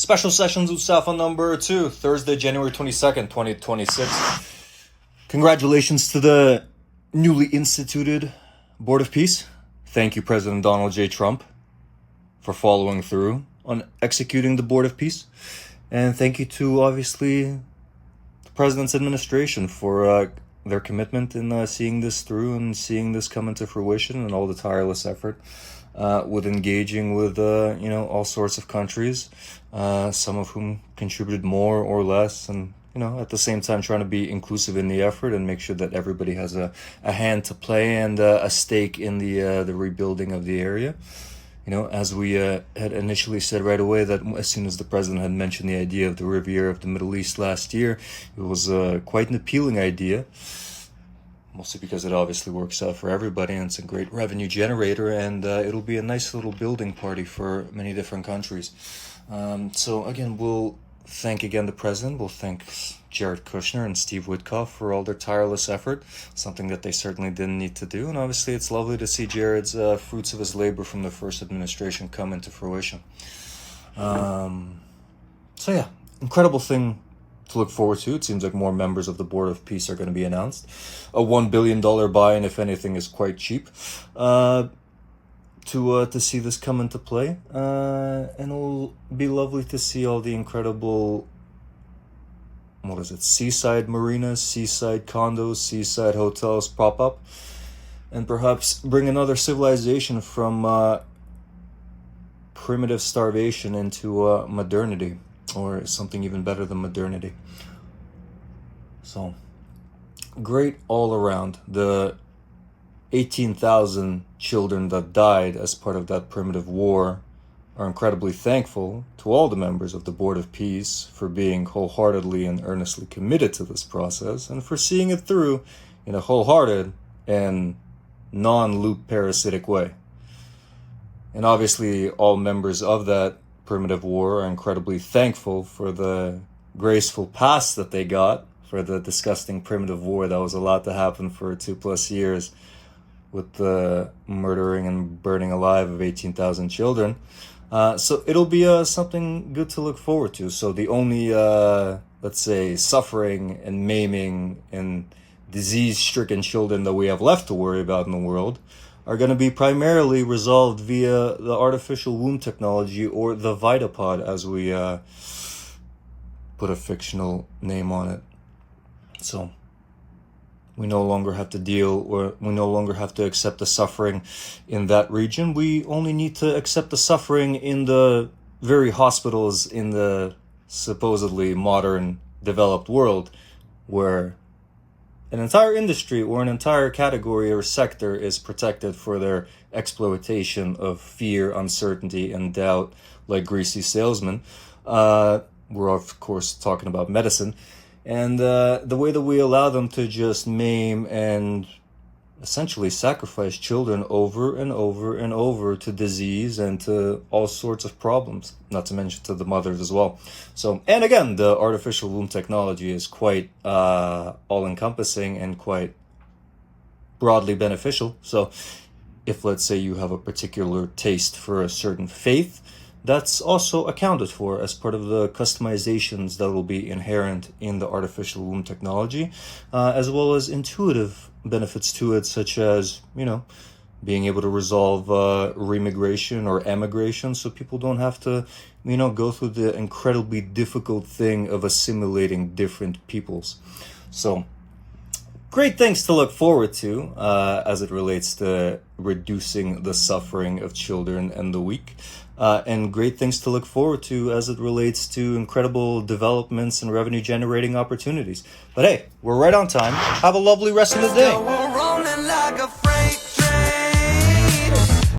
Special sessions with Safa number 2, Thursday, January 22nd, 2026. Congratulations to the newly instituted Board of Peace. Thank you, President Donald J. Trump, for following through on executing the Board of Peace. And thank you to, obviously, the President's administration for their commitment in seeing this through and seeing this come into fruition, and all the tireless effort with engaging with, all sorts of countries, some of whom contributed more or less, and, at the same time trying to be inclusive in the effort and make sure that everybody has a hand to play and a stake in the rebuilding of the area. As we had initially said right away, that as soon as the president had mentioned the idea of the Riviera of the Middle East last year, it was quite an appealing idea, mostly because it obviously works out for everybody and it's a great revenue generator, and it'll be a nice little building party for many different countries. So again, we'll thank again the president. We'll thank Jared Kushner and Steve Witkoff for all their tireless effort, something that they certainly didn't need to do. And obviously it's lovely to see Jared's fruits of his labor from the first administration come into fruition. Incredible thing to look forward to. It seems like more members of the Board of Peace are going to be announced. A $1 billion buy-in, if anything, is quite cheap to see this come into play. And it'll be lovely to see all the incredible, seaside marinas, seaside condos, seaside hotels pop up, and perhaps bring another civilization from primitive starvation into modernity, or something even better than modernity. So, great all around. The 18,000 children that died as part of that primitive war are incredibly thankful to all the members of the Board of Peace for being wholeheartedly and earnestly committed to this process, and for seeing it through in a wholehearted and non-loop parasitic way. And obviously all members of that primitive war are incredibly thankful for the graceful past that they got for the disgusting primitive war that was allowed to happen for 2+ years, with the murdering and burning alive of 18,000 children. So it'll be something good to look forward to. So the only, suffering and maiming and disease-stricken children that we have left to worry about in the world are going to be primarily resolved via the artificial womb technology, or the Vitapod, as we put a fictional name on it. So we no longer have to accept the suffering in that region. We only need to accept the suffering in the very hospitals in the supposedly modern developed world, where an entire industry or an entire category or sector is protected for their exploitation of fear, uncertainty, and doubt, like greasy salesmen. We're of course talking about medicine. And the way that we allow them to just maim and essentially sacrifice children over and over and over to disease and to all sorts of problems, not to mention to the mothers as well. So, and again, the artificial womb technology is quite all-encompassing and quite broadly beneficial. So if, let's say, you have a particular taste for a certain faith, that's also accounted for as part of the customizations that will be inherent in the artificial womb technology, as well as intuitive benefits to it, such as, being able to resolve remigration or emigration, so people don't have to, go through the incredibly difficult thing of assimilating different peoples. So, great things to look forward to as it relates to reducing the suffering of children and the weak. And great things to look forward to as it relates to incredible developments and revenue generating opportunities. But hey, we're right on time. Have a lovely rest of the day.